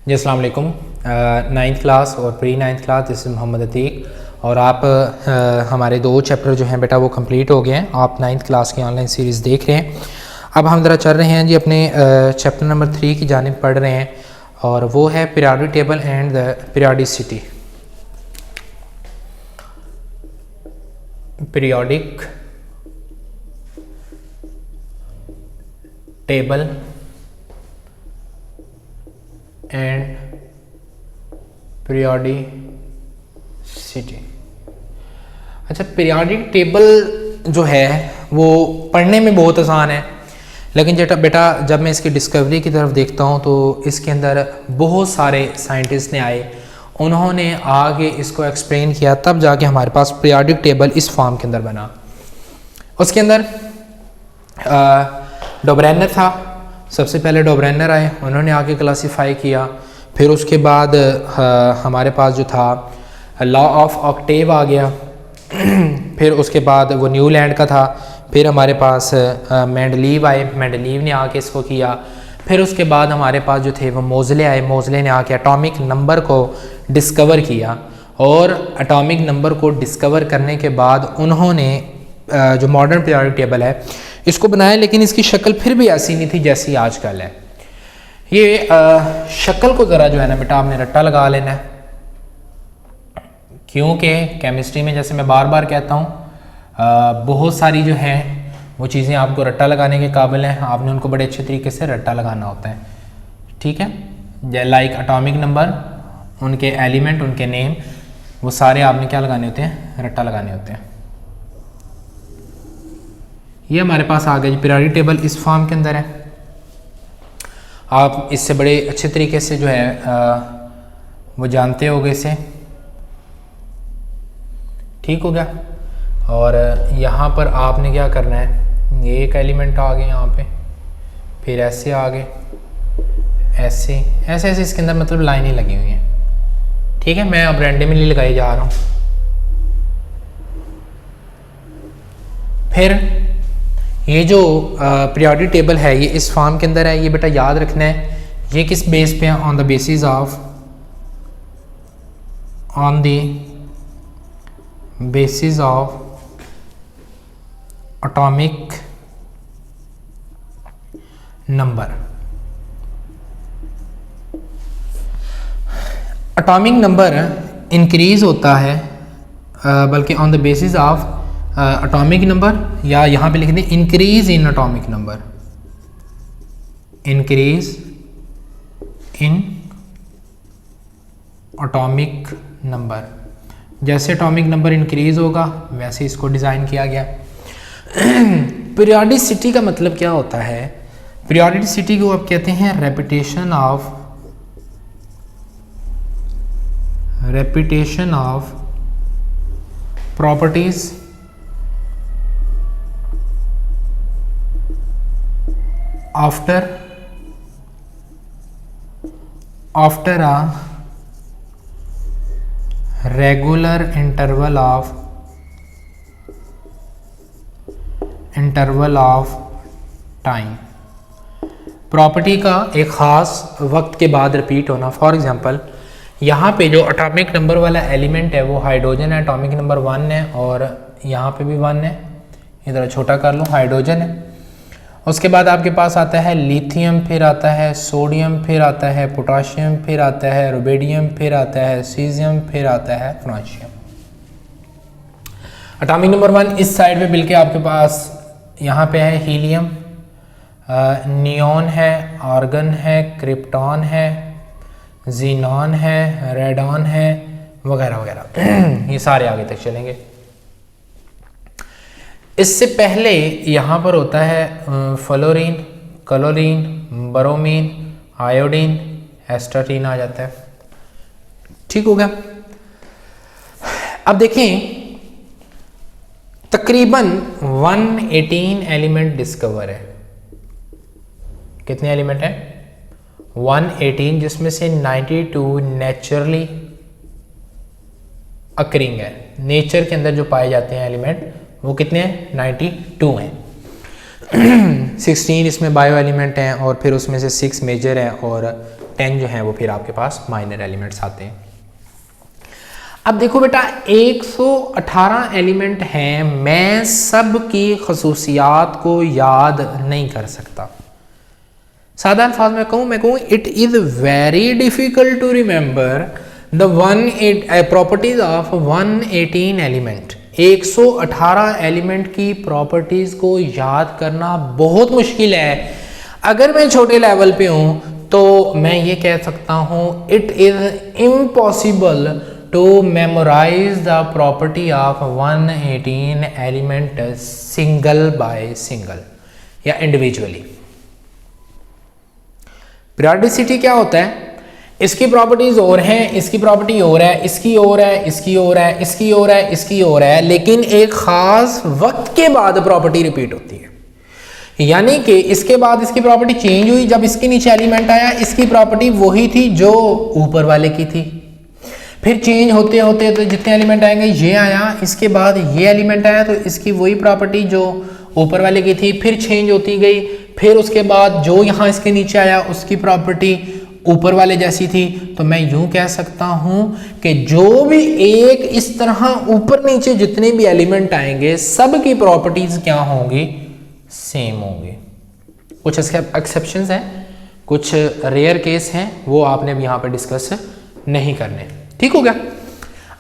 जी अस्सलाम वालेकुम। Ninth class और pre ninth class, this is Mohammad Atiq और आप हमारे 2 चैप्टर जो हैं बेटा वो कंप्लीट हो गए हैं। आप नाइन्थ क्लास की ऑनलाइन सीरीज़ देख रहे हैं। अब हम ज़रा चल रहे हैं जी अपने चैप्टर नंबर 3 की जानिब पढ़ रहे हैं और वो है periodic table and the periodicity. Periodic table and periodicity. अच्छा, पीरियोडिक टेबल जो है वो पढ़ने में बहुत आसान है, लेकिन बेटा जब मैं इसकी डिस्कवरी की तरफ देखता हूँ तो इसके अंदर बहुत सारे साइंटिस्ट ने आए, उन्होंने आगे इसको एक्सप्लेन किया, तब जाके हमारे पास पीरियोडिक टेबल इस फॉर्म के अंदर बना। उसके अंदर डोब्रेनर था, सबसे पहले डोब्रेनर आए, उन्होंने आके क्लासीफाई किया। फिर उसके बाद हमारे पास जो था लॉ ऑफ ऑक्टेव आ गया। फिर उसके बाद वो न्यूलैंड का था। फिर हमारे पास मेंडलीव आए, मेंडलीव ने आके इसको किया। फिर उसके बाद हमारे पास जो थे वो मोज़ले आए, मोज़ले ने आके एटॉमिक नंबर को डिस्कवर किया और एटॉमिक नंबर को डिस्कवर करने के बाद उन्होंने जो मॉडर्न पीरियोडिक टेबल है इसको बनाया, लेकिन इसकी शक्ल फिर भी ऐसी नहीं थी जैसी आजकल है। ये शक्ल को ज़रा जो है ना बेटा आपने रट्टा लगा लेना है, क्योंकि केमिस्ट्री में जैसे मैं बार बार कहता हूँ बहुत सारी जो हैं वो चीज़ें आपको रट्टा लगाने के काबिल हैं, आपने उनको बड़े अच्छे तरीके से रट्टा लगाना होता है। ठीक है, लाइक एटॉमिक नंबर, उनके एलिमेंट, उनके नेम, वो सारे आपने क्या लगाने होते हैं, रट्टा लगाने होते हैं। ये हमारे पास आ गया जी पीरियोडिक टेबल इस फॉर्म के अंदर है। आप इससे बड़े अच्छे तरीके से जो है वो जानते होगे इसे। ठीक हो गया। और यहाँ पर आपने क्या करना है, ये एक एलिमेंट आ गए यहाँ पे, फिर ऐसे आ गए, ऐसे ऐसे ऐसे इसके अंदर मतलब लाइनें लगी हुई हैं। ठीक है, मैं अब रैंडमली लगाई जा रहा हूँ। फिर ये जो पीरियोडिक टेबल है ये इस फॉर्म के अंदर है। ये बेटा याद रखना है, ये किस बेस पे है, on the basis of atomic number. Atomic number increase होता है बल्कि on the basis of atomic number, या यहाँ पे लिख दें increase in atomic number, increase in atomic number. जैसे एटॉमिक नंबर इंक्रीज होगा वैसे इसको डिज़ाइन किया गया। पीरियोडिसिटी का मतलब क्या होता है, पीरियोडिसिटी को आप कहते हैं repetition of properties after a regular interval of time। Property का एक ख़ास वक्त के बाद रिपीट होना। फॉर एग्जांपल यहाँ पे जो एटॉमिक नंबर वाला एलिमेंट है वो हाइड्रोजन है, एटॉमिक नंबर 1 है, और यहाँ पे भी 1 है, इधर छोटा कर लूँ, हाइड्रोजन है। उसके बाद आपके पास आता है लिथियम, फिर आता है सोडियम, फिर आता है पोटाशियम, फिर आता है रुबिडियम, फिर आता है सीजियम, फिर आता है फ्रांशियम। एटॉमिक नंबर 1 इस साइड पे बिल्कुल आपके पास यहाँ पे है हीलियम, नियॉन है, आर्गन है, क्रिप्टॉन है, जीनॉन है, रेडॉन है, वगैरह वगैरह। ये सारे आगे तक चलेंगे। इससे पहले यहाँ पर होता है fluorine, chlorine, bromine, iodine, astatine आ जाता है। ठीक हो गया। अब देखें तकरीबन 118 एलिमेंट डिस्कवर है। कितने एलिमेंट हैं, 118, जिसमें से 92 नेचुरली अकरिंग है, नेचर के अंदर जो पाए जाते हैं एलिमेंट वो कितने हैं, 92 हैं। 16 इसमें बायो एलिमेंट हैं और फिर उसमें से 6 मेजर हैं और 10 जो है वो फिर आपके पास माइनर एलिमेंट्स आते हैं। अब देखो बेटा 118 एलिमेंट हैं, मैं सब की खसूसियात को याद नहीं कर सकता। सादा अल्फाज में कहूँ, मैं कहूँ it is very difficult to remember the properties of 118 element. 118 element की प्रॉपर्टीज को याद करना बहुत मुश्किल है। अगर मैं छोटे लेवल पे हूँ तो मैं ये कह सकता हूँ it is impossible to memorise the property of 118 element single by single या इंडिविजुअली। पीरियोडिसिटी क्या होता है, इसकी प्रॉपर्टीज और हैं, इसकी प्रॉपर्टी और है, इसकी और है, इसकी और है, इसकी और है, इसकी और है, लेकिन एक खास वक्त के बाद प्रॉपर्टी रिपीट होती है। यानी कि इसके बाद इसकी प्रॉपर्टी चेंज हुई, जब इसके नीचे एलिमेंट आया इसकी प्रॉपर्टी वही थी जो ऊपर वाले की थी, फिर चेंज होते होते तो जितने एलिमेंट आएंगे ये आया, इसके बाद ये एलिमेंट आया तो इसकी वही प्रॉपर्टी जो ऊपर वाले की थी, फिर चेंज होती गई, फिर उसके बाद जो यहाँ इसके नीचे आया उसकी प्रॉपर्टी ऊपर वाले जैसी थी। तो मैं यूं कह सकता हूं कि जो भी एक इस तरह ऊपर नीचे जितने भी एलिमेंट आएंगे सब की प्रॉपर्टीज क्या होंगी, सेम होंगी। कुछ एक्सेप्शंस हैं, कुछ रेयर केस हैं, वो आपने भी यहाँ पे डिस्कस नहीं करने। ठीक हो गया।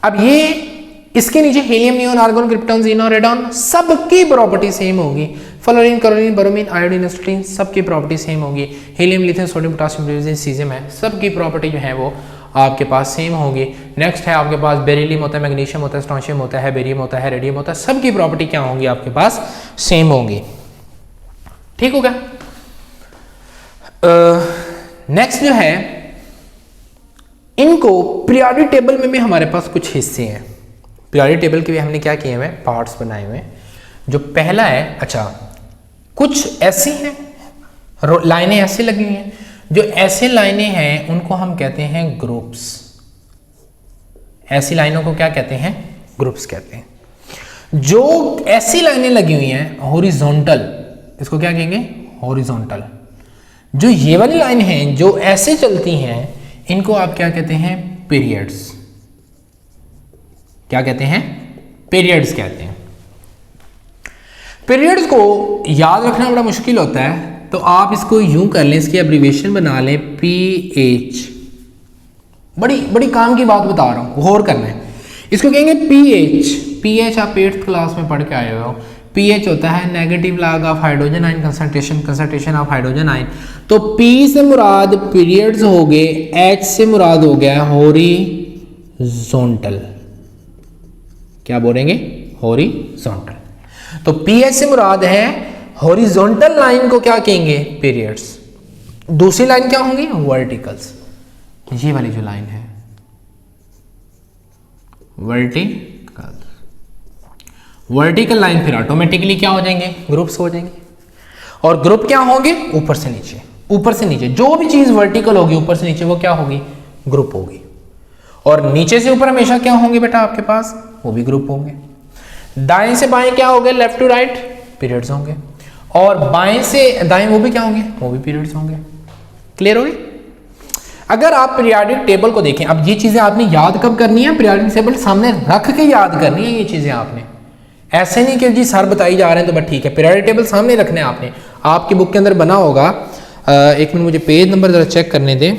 अब ये इसके नीचे helium, neon, argon, krypton, xenon, radon सबकी प्रॉपर्टी सेम होगी। Fluorine, chlorine, bromine, iodine, astatine सबकी प्रॉपर्टी सेम होगी। Helium, lithium, sodium, potassium, butane, caesium है, सबकी प्रॉपर्टी जो है वो आपके पास सेम होगी। नेक्स्ट है आपके पास बेरिलियम होता है, मैग्नीशियम होता है, स्ट्रोंशियम होता है, बेरियम होता है, रेडियम होता है, सबकी प्रॉपर्टी क्या होंगी आपके पास, सेम होंगी। ठीक हो गया। नेक्स्ट जो है, इनको पीरियोडिक टेबल में भी हमारे पास कुछ हिस्से हैं। पीरियोडिक टेबल के भी हमने क्या किए हुए हैं, पार्ट्स बनाए हुए हैं। जो पहला है, अच्छा कुछ ऐसी हैं लाइनें ऐसे लगी हुई हैं, जो ऐसे लाइनें हैं उनको हम कहते हैं ग्रुप्स। ऐसी लाइनों को क्या कहते हैं, ग्रुप्स कहते हैं। जो ऐसी लाइनें लगी हुई हैं हॉरिजॉन्टल, इसको क्या कहेंगे, हॉरिजॉन्टल। जो ये वाली लाइन है जो ऐसे चलती हैं इनको आप क्या कहते हैं, पीरियड्स। क्या कहते हैं, पीरियड्स कहते हैं। पीरियड्स को याद रखना बड़ा मुश्किल होता है, तो आप इसको यूं कर लें, इसकी एब्रीविएशन बना लें PH। बड़ी बड़ी काम की बात बता रहा हूं, गौर करना है। इसको कहेंगे PH। PH आप 8th क्लास में पढ़ के आए हो। PH होता है negative log of hydrogen ion concentration, concentration of hydrogen ion. तो P से मुराद पीरियड्स हो गए, H से मुराद हो गया हॉरिजॉन्टल। क्या बोलेंगे, हॉरिजॉन्टल। तो PH से मुराद है हॉरिजॉन्टल लाइन को क्या कहेंगे, पीरियड्स। दूसरी लाइन क्या होंगी, वर्टिकल्स। ये वाली जो लाइन है वर्टिकल, वर्टिकल लाइन फिर ऑटोमेटिकली क्या हो जाएंगे, ग्रुप्स हो जाएंगे। और ग्रुप क्या होंगे, ऊपर से नीचे, ऊपर से नीचे। जो भी चीज वर्टिकल होगी ऊपर से नीचे वो क्या होगी, ग्रुप होगी। और नीचे से ऊपर हमेशा क्या होंगे बेटा आपके पास, वो भी ग्रुप होंगे। दाएं से बाएं क्या होंगे, लेफ्ट टू राइट, पीरियड्स होंगे। और बाएं से दाएं वो भी क्या होंगे, वो भी पीरियड्स होंगे। क्लियर हो गई। अगर आप पीरियोडिक टेबल को देखें, अब ये चीजें आपने याद कब करनी है, पीरियोडिक टेबल सामने रख के याद करनी है ये चीजें आपने। ऐसे नहीं कि जी सर बताई जा रहे हैं तो बस ठीक है, पीरियोडिक टेबल सामने रखने हैं आपने। आपकी बुक के अंदर बना होगा, एक मिनट मुझे पेज नंबर जरा चेक करने दें।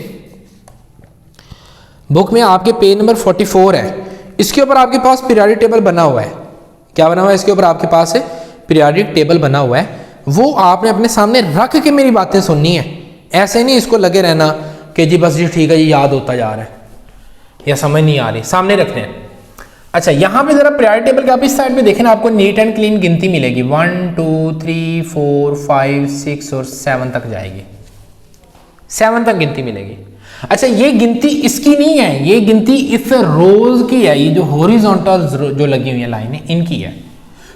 बुक में आपके पेज नंबर 44 है, इसके ऊपर आपके पास पीरियोडिक टेबल बना हुआ है। क्या बना हुआ है, इसके ऊपर आपके पास है पीरियोडिक टेबल बना हुआ है। वो आपने अपने सामने रख के मेरी बातें सुननी है। ऐसे नहीं इसको लगे रहना कि जी बस जी ठीक है, ये याद होता जा रहा है या समझ नहीं आ रही, सामने रखने हैं। अच्छा, यहाँ पे जरा पीरियोडिक टेबल के आप इस साइड पे देखें ना, आपको नीट एंड क्लीन गिनती मिलेगी। 1 2 3 4 5 6 और 7 तक जाएगी, 7 तक गिनती मिलेगी। अच्छा, ये गिनती इसकी नहीं है, ये गिनती इस रोज की है। ये जो हॉरिजॉन्टल जो लगी हुई है लाइनें, इनकी है।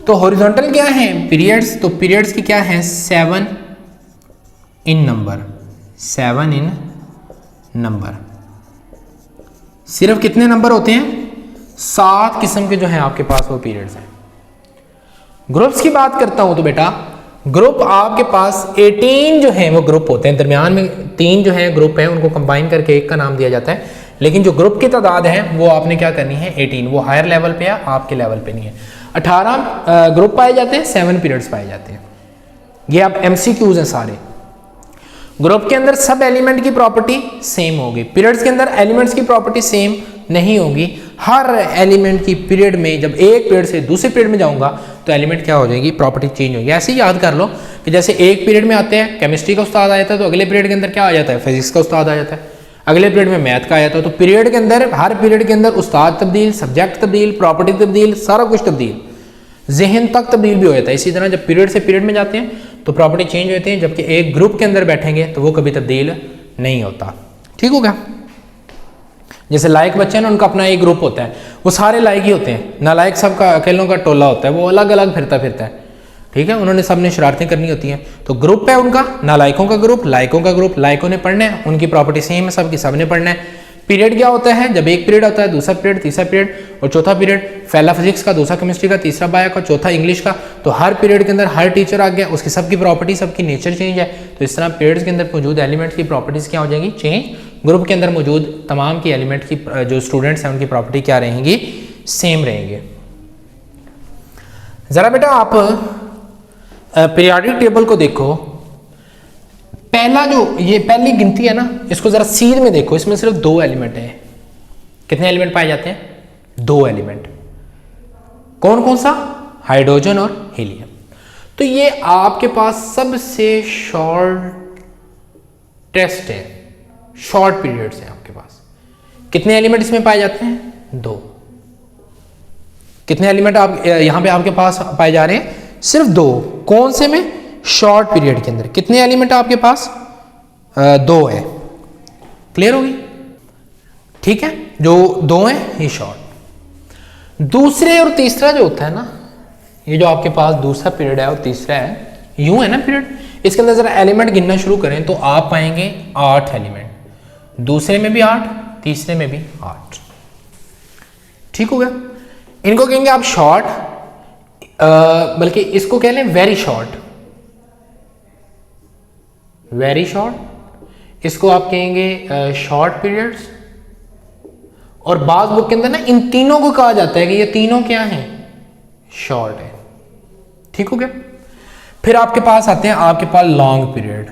तो हॉरिजॉन्टल क्या है, पीरियड्स। तो पीरियड्स की क्या है, 7 इन नंबर, 7 इन नंबर। सिर्फ कितने नंबर होते हैं, 7 किस्म के जो है आपके पास वो पीरियड्स हैं। ग्रुप्स की बात करता हूं तो बेटा ग्रुप आपके पास 18 जो है वो ग्रुप होते हैं, दरमियान में 3 जो है ग्रुप है, उनको कंबाइन करके एक का नाम दिया जाता है, लेकिन जो ग्रुप की तादाद है वो आपने क्या करनी है 18, वो हायर लेवल पे है, आपके लेवल पे नहीं है। 18 ग्रुप पाए जाते हैं, 7 पीरियड्स पाए जाते हैं। ये आप MCQs हैं सारे। ग्रुप के अंदर सब एलिमेंट की प्रॉपर्टी सेम होगी, पीरियड्स के अंदर एलिमेंट्स की प्रॉपर्टी सेम नहीं होगी। हर एलिमेंट की पीरियड में जब एक पीरियड से दूसरे पीरियड में जाऊंगा तो एलिमेंट क्या हो जाएगी, प्रॉपर्टी चेंज होगी। ऐसे ही याद कर लो कि जैसे एक पीरियड में आते हैं केमिस्ट्री का उस्ताद आ जाता है, तो अगले पीरियड के अंदर क्या आ जाता है, फिजिक्स का उस्ताद आ जाता है, अगले पीरियड में मैथ का आ जाता है। तो पीरियड के अंदर, हर पीरियड के अंदर उस्ताद तब्दील, सब्जेक्ट तब्दील, प्रॉपर्टी तब्दील, सारा कुछ तब्दील, जहन तक तब्दील भी हो जाता है। इसी तरह जब पीरियड से पीरियड में जाते हैं तो प्रॉपर्टी चेंज होती है, जबकि एक ग्रुप के अंदर बैठेंगे तो वो कभी तब्दील नहीं होता। ठीक हो गया। जैसे लायक बच्चे हैं ना, उनका अपना एक ग्रुप होता है, वो सारे लायक ही होते हैं, नालायक सबका अकेलों का टोला होता है, वो अलग अलग फिरता है। ठीक है, उन्होंने सबने शरारतें करनी होती हैं। तो ग्रुप है उनका, नालायकों का ग्रुप, लायकों का ग्रुप, लायकों ने पढ़ना है, उनकी प्रॉपर्टी सेम है सबकी, सबने पढ़ना है। पीरियड क्या होता है, जब एक पीरियड होता है, दूसरा पीरियड, तीसरा पीरियड और चौथा पीरियड, पहला फिजिक्स का, दूसरा केमिस्ट्री का, तीसरा बायो का, चौथा इंग्लिश का। तो हर पीरियड के अंदर हर टीचर आ गया, उसकी सबकी प्रॉपर्टी, सबकी नेचर चेंज है। तो इस तरह पीरियड्स के अंदर मौजूद एलिमेंट्स की प्रॉपर्टीज क्या हो जाएगी, चेंज। ग्रुप के अंदर मौजूद तमाम की एलिमेंट की जो स्टूडेंट्स हैं उनकी प्रॉपर्टी क्या रहेंगी, सेम रहेंगे। जरा बेटा आप पीरियोडिक टेबल को देखो, पहला जो ये पहली गिनती है ना, इसको जरा सीध में देखो, इसमें सिर्फ 2 एलिमेंट हैं। कितने एलिमेंट पाए जाते हैं, 2 एलिमेंट। कौन कौन सा, हाइड्रोजन और हीलियम। तो ये आपके पास सबसे शॉर्टेस्ट है, शॉर्ट पीरियड्स हैं आपके पास। कितने एलिमेंट इसमें पाए जाते हैं, 2। कितने एलिमेंट आप यहां पे आपके पास पाए जा रहे हैं, सिर्फ 2। कौन से में, शॉर्ट पीरियड के अंदर। कितने एलिमेंट आपके पास, 2 है। क्लियर होगी, ठीक है, जो 2 है ये शॉर्ट। दूसरे और तीसरा जो होता है ना, ये जो आपके पास दूसरा पीरियड है और तीसरा है, यूं है ना पीरियड, इसके अंदर जरा एलिमेंट गिनना शुरू करें तो आप पाएंगे 8 एलिमेंट। दूसरे में भी 8, तीसरे में भी 8। ठीक हो गया। इनको कहेंगे आप शॉर्ट, बल्कि इसको कह लें वेरी शॉर्ट, वेरी शॉर्ट। इसको आप कहेंगे शॉर्ट पीरियड्स। और बाज बुक के अंदर ना इन तीनों को कहा जाता है कि ये तीनों क्या हैं, शॉर्ट है। ठीक हो गया। फिर आपके पास आते हैं, आपके पास लॉन्ग पीरियड।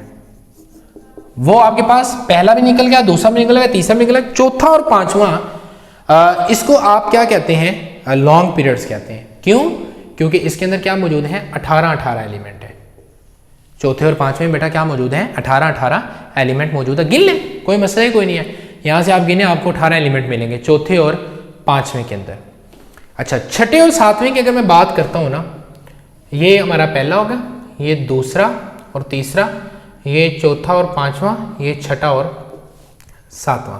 वो आपके पास पहला भी निकल गया, दूसरा भी निकल गया, तीसरा भी निकल गया, चौथा और पांचवा इसको आप क्या कहते हैं, लॉन्ग पीरियड्स कहते हैं। क्यों, क्योंकि इसके अंदर क्या मौजूद है, 18 एलिमेंट है। चौथे और पांचवें बेटा क्या मौजूद है, 18 एलिमेंट मौजूद है। गिन ले, कोई मसला ही कोई नहीं है। यहां से आप गिने, आपको 18 एलिमेंट मिलेंगे चौथे और पांचवें के अंदर। अच्छा, छठे और सातवें की अगर मैं बात करता हूं ना, ये हमारा पहला होगा, ये दूसरा और तीसरा, ये चौथा और पांचवा, ये छठा और सातवां।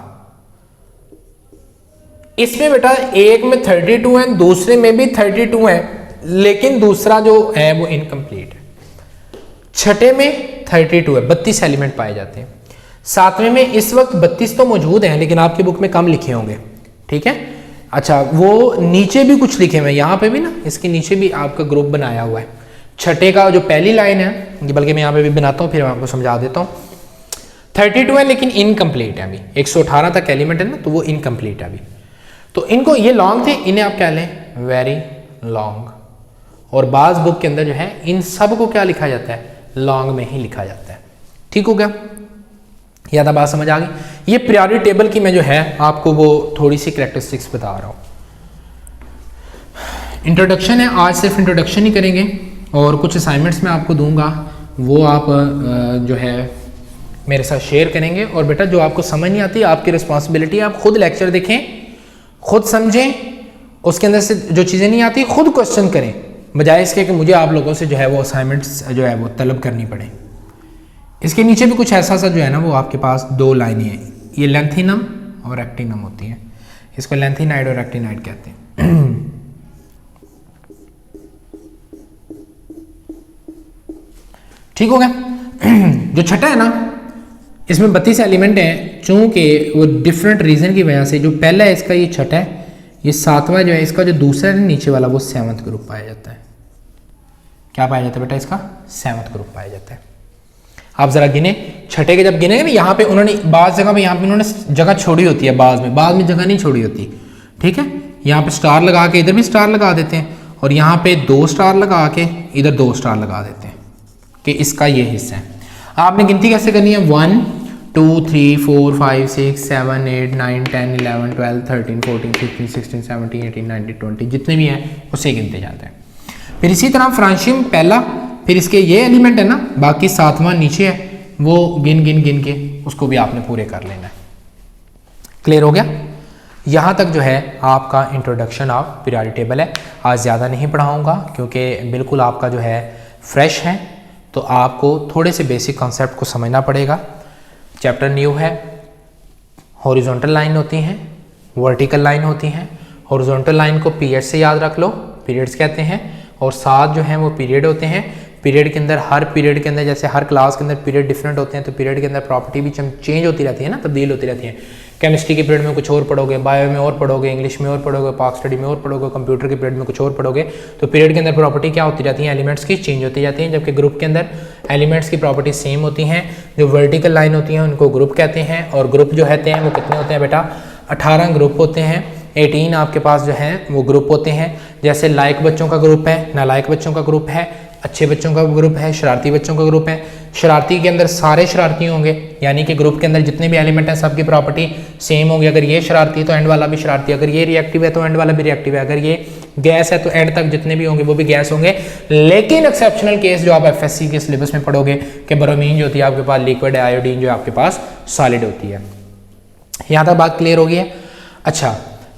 इसमें बेटा एक में 32 है, दूसरे में भी 32 है, लेकिन दूसरा जो है वो इनकम्प्लीट है। छठे में 32 है, 32 एलिमेंट पाए जाते हैं। सातवें में इस वक्त 32 तो मौजूद हैं, लेकिन आपकी बुक में कम लिखे होंगे। ठीक है। अच्छा, वो नीचे भी कुछ लिखे हुए हैं, यहाँ पे भी ना, इसके नीचे भी आपका ग्रुप बनाया हुआ है। छठे का जो पहली लाइन है, बल्कि मैं यहाँ पे भी बनाता हूँ, फिर मैं आपको समझा देता हूँ। 32 है लेकिन इनकम्प्लीट है अभी, 118 तक एलिमेंट है ना, तो वो इनकम्प्लीट है अभी। तो इनको, ये लॉन्ग थे, इन्हें आप क्या लें, वेरी लॉन्ग। और बाज बुक के अंदर जो है इन सब को क्या लिखा जाता है, लॉन्ग में ही लिखा जाता है। ठीक हो गया, याद बात समझ आ गई। ये प्रायोरिटी टेबल की मैं जो है आपको वो थोड़ी सी कैरेक्टरिस्टिक्स बता रहा हूँ। इंट्रोडक्शन है, आज सिर्फ इंट्रोडक्शन ही करेंगे और कुछ असाइनमेंट्स मैं आपको दूंगा, वो आप जो है मेरे साथ शेयर करेंगे। और बेटा जो आपको समझ नहीं आती, आपकी रिस्पॉन्सिबिलिटी, आप खुद लेक्चर देखें, खुद समझें, उसके अंदर से जो चीज़ें नहीं आती खुद क्वेश्चन करें, बजाय इसके कि मुझे आप लोगों से जो है वो असाइनमेंट्स जो है वो तलब करनी पड़े। इसके नीचे भी कुछ ऐसा सा जो है ना, वो आपके पास 2 लाइनें हैं, ये लेंथिनम और एक्टिनम होती हैं। इसको लेंथिनाइड और एक्टिनाइड कहते हैं। ठीक हो गया। जो छठा है ना, इसमें 32 एलिमेंट हैं, चूंकि वो डिफरेंट रीजन की वजह से, जो पहला है इसका ये छठा है, ये सातवां जो है इसका, जो दूसरा है नीचे वाला, वो 7th ग्रुप पाया जाता है। क्या पाया जाता है बेटा इसका, 7वां ग्रुप पाया जाता है। आप जरा गिने, छठे के जब गिने ना, यहाँ पे उन्होंने बाज़ जगह पे यहाँ पे उन्होंने जगह छोड़ी होती है, बाद में जगह नहीं छोड़ी होती, ठीक है। यहाँ पे स्टार लगा के इधर भी स्टार लगा देते हैं, और यहाँ पे 2 स्टार लगा के इधर 2 स्टार लगा देते हैं कि इसका ये हिस्सा है। आपने गिनती कैसे करनी है, 1 2 3 4 5 6 7 8 9 10 11 12 13 14 15 16 17 18 19 20 जितने भी हैं उसे गिनते जाते हैं। फिर इसी तरह फ्रांशियम पहला, फिर इसके ये एलिमेंट है ना, बाकी 7वां नीचे है, वो गिन के उसको भी आपने पूरे कर लेना है। क्लियर हो गया? यहाँ तक जो है आपका इंट्रोडक्शन ऑफ पीरियोडिक टेबल है। आज ज़्यादा नहीं पढ़ाऊँगा क्योंकि बिल्कुल आपका जो है फ्रेश है, तो आपको थोड़े से बेसिक कॉन्सेप्ट को समझना पड़ेगा। चैप्टर न्यू है। हॉरिजॉन्टल लाइन होती हैं, वर्टिकल लाइन होती हैं। हॉरिजॉन्टल लाइन को पीरियड से याद रख लो, पीरियड्स कहते हैं, और 7 जो हैं वो पीरियड होते हैं। पीरियड के अंदर, हर पीरियड के अंदर, जैसे हर क्लास के अंदर पीरियड डिफरेंट होते हैं, तो पीरियड के अंदर प्रॉपर्टी भी चेंज होती रहती है ना, तब्दील होती रहती है। केमिस्ट्री के पीरियड में कुछ और पढ़ोगे, बायो में और पढ़ोगे, इंग्लिश में और पढ़ोगे, पाक स्टडी में और पढ़ोगे, कंप्यूटर के पीरियड में कुछ और पढ़ोगे। तो पीरियड के अंदर प्रॉपर्टी क्या होती रहती है, एलिमेंट्स की चेंज होती जाती हैं, जबकि ग्रुप के अंदर एलिमेंट्स की प्रॉपर्टी सेम होती हैं। जो वर्टिकल लाइन होती हैं उनको ग्रुप कहते हैं, और ग्रुप जो होते हैं वो कितने होते हैं बेटा, 18 ग्रुप होते हैं। 18 आपके पास जो है वो ग्रुप होते हैं। जैसे लायक बच्चों का ग्रुप है, नालायक बच्चों का ग्रुप है, अच्छे बच्चों का ग्रुप है, शरारती बच्चों का ग्रुप है। शरारती के अंदर सारे शरारती होंगे, यानी कि ग्रुप के अंदर जितने भी एलिमेंट हैं सबकी प्रॉपर्टी सेम होगी। अगर ये शरारती है तो एंड वाला भी शरारती, अगर ये रिएक्टिव है तो एंड वाला भी रिएक्टिव है, अगर ये गैस है तो एंड तक जितने भी होंगे वो भी गैस होंगे। लेकिन एक्सेप्शनल केस जो आप एफएससी के सिलेबस में पढ़ोगे कि ब्रोमीन जो होती है आपके पास लिक्विड है, आयोडीन जो आपके पास सॉलिड होती है। यहाँ तक बात क्लियर होगी है? अच्छा,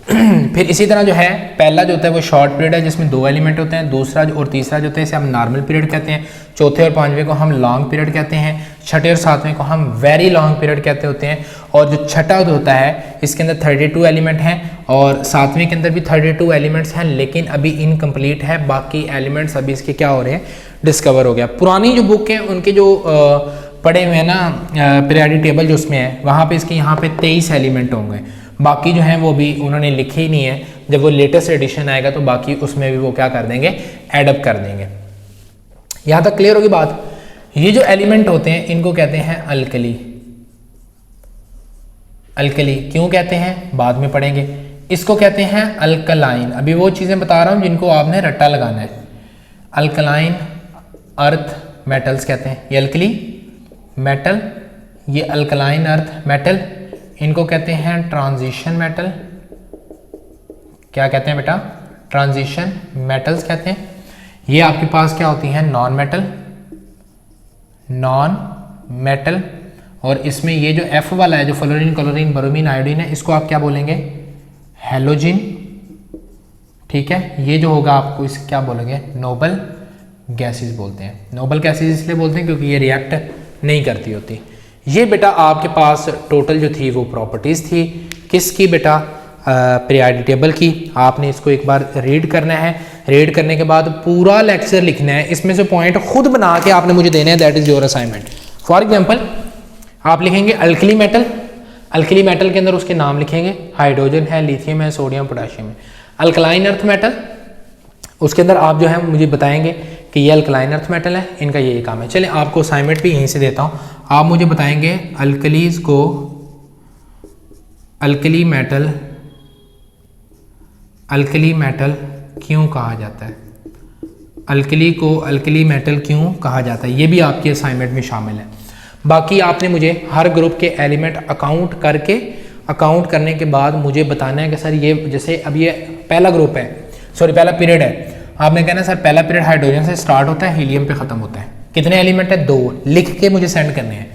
फिर इसी तरह जो है पहला जो होता है वो शॉर्ट पीरियड है जिसमें 2 एलिमेंट होते हैं। दूसरा और तीसरा जो होता है इसे हम नॉर्मल पीरियड कहते हैं। चौथे और 5वें को हम लॉन्ग पीरियड कहते हैं। छठे और 7वें को हम वेरी लॉन्ग पीरियड कहते होते हैं। और जो छठा जो होता है इसके अंदर 32 एलिमेंट हैं, और 7वें के अंदर भी 32 एलिमेंट्स हैं, लेकिन अभी इनकम्प्लीट है। बाकी एलिमेंट्स अभी इसके क्या हो रहे हैं, डिस्कवर हो गया। पुरानी जो बुक है उनके जो पढ़े हुए हैं ना पीरियोडिक टेबल जो उसमें है, वहाँ पे इसके यहाँ पे 23 एलिमेंट होंगे। बाकी जो हैं वो भी उन्होंने लिखे ही नहीं है। जब वो लेटेस्ट एडिशन आएगा तो बाकी उसमें भी वो क्या कर देंगे, एडअप कर देंगे। यहाँ तक क्लियर होगी बात? ये जो एलिमेंट होते हैं इनको कहते हैं अल्कली। अल्कली क्यों कहते हैं बाद में पढ़ेंगे। इसको कहते हैं अल्कलाइन। अभी वो चीज़ें बता रहा हूँ जिनको आपने रट्टा लगाना है। अल्कलाइन अर्थ मेटल्स कहते हैं, ये अल्कली मेटल, ये अल्कलाइन अर्थ मेटल, इनको कहते हैं ट्रांजिशन मेटल। क्या कहते हैं बेटा, ट्रांजिशन मेटल्स कहते हैं। ये आपके पास क्या होती हैं, नॉन मेटल, नॉन मेटल। और इसमें ये जो F वाला है, जो फ्लोरीन, क्लोरीन, ब्रोमीन, आयोडीन है, इसको आप क्या बोलेंगे, हेलोजिन। ठीक है, ये जो होगा आपको इसे क्या बोलेंगे, नोबल गैसेस बोलते हैं। नोबल गैसेस इसलिए बोलते हैं क्योंकि ये रिएक्ट नहीं करती होती। ये बेटा आपके पास टोटल जो थी वो प्रॉपर्टीज़ थी किसकी बेटा, पीरियोडिक टेबल की। आपने इसको एक बार रीड करना है। रीड करने के बाद पूरा लेक्चर लिखना है, इसमें से पॉइंट खुद बना के आपने मुझे देने हैं, that is your assignment. For example आप लिखेंगे अल्कली मेटल। अल्कली मेटल के अंदर उसके नाम लिखेंगे, हाइड्रोजन है, लिथियम है, सोडियम, पोटेशियम है। अल्कलाइन अर्थ मेटल, उसके अंदर आप जो है मुझे बताएंगे कि ये अल्कलाइन अर्थ मेटल है, इनका ये काम है। चलिए आपको असाइनमेंट भी यहीं से देता हूँ। आप मुझे बताएंगे अल्कलीज को अल्कली मेटल क्यों कहा जाता है, अल्कली को अल्कली मेटल क्यों कहा जाता है, ये भी आपके असाइनमेंट में शामिल है। बाकी आपने मुझे हर ग्रुप के एलिमेंट अकाउंट करने के बाद मुझे बताना है कि सर ये जैसे अब ये पहला ग्रुप है, सॉरी पहला पीरियड है, आपने कहना सर पहला पीरियड हाइड्रोजन से स्टार्ट होता है, हीलियम पे खत्म होता है। कितने एलिमेंट है, 2, लिख के मुझे सेंड करने हैं।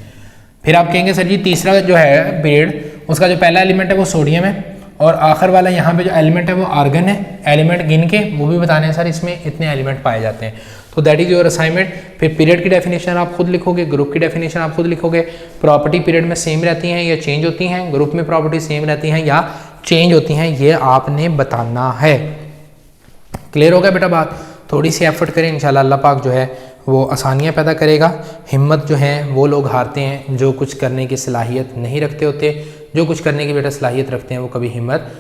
फिर आप कहेंगे सर जी तीसरा जो है पीरियड, उसका जो पहला एलिमेंट है वो सोडियम है, और आखिर वाला यहाँ पे जो एलिमेंट है वो आर्गन है। एलिमेंट गिन के वो भी बताने हैं सर इसमें इतने एलिमेंट पाए जाते हैं। तो दैट इज योर असाइनमेंट। फिर पीरियड की डेफिनेशन आप खुद लिखोगे, ग्रुप की डेफिनेशन आप खुद लिखोगे। प्रॉपर्टी पीरियड में सेम रहती हैं या चेंज होती हैं, ग्रुप में प्रॉपर्टी सेम रहती हैं या चेंज होती हैं, ये आपने बताना है। क्लियर हो गया बेटा बात? थोड़ी सी एफर्ट करें, इंशाल्लाह अल्लाह पाक जो है वो आसानियाँ पैदा करेगा। हिम्मत जो है वो लोग हारते हैं जो कुछ करने की सलाहियत नहीं रखते होते, जो कुछ करने की बेटा सलाहियत रखते हैं वो कभी हिम्मत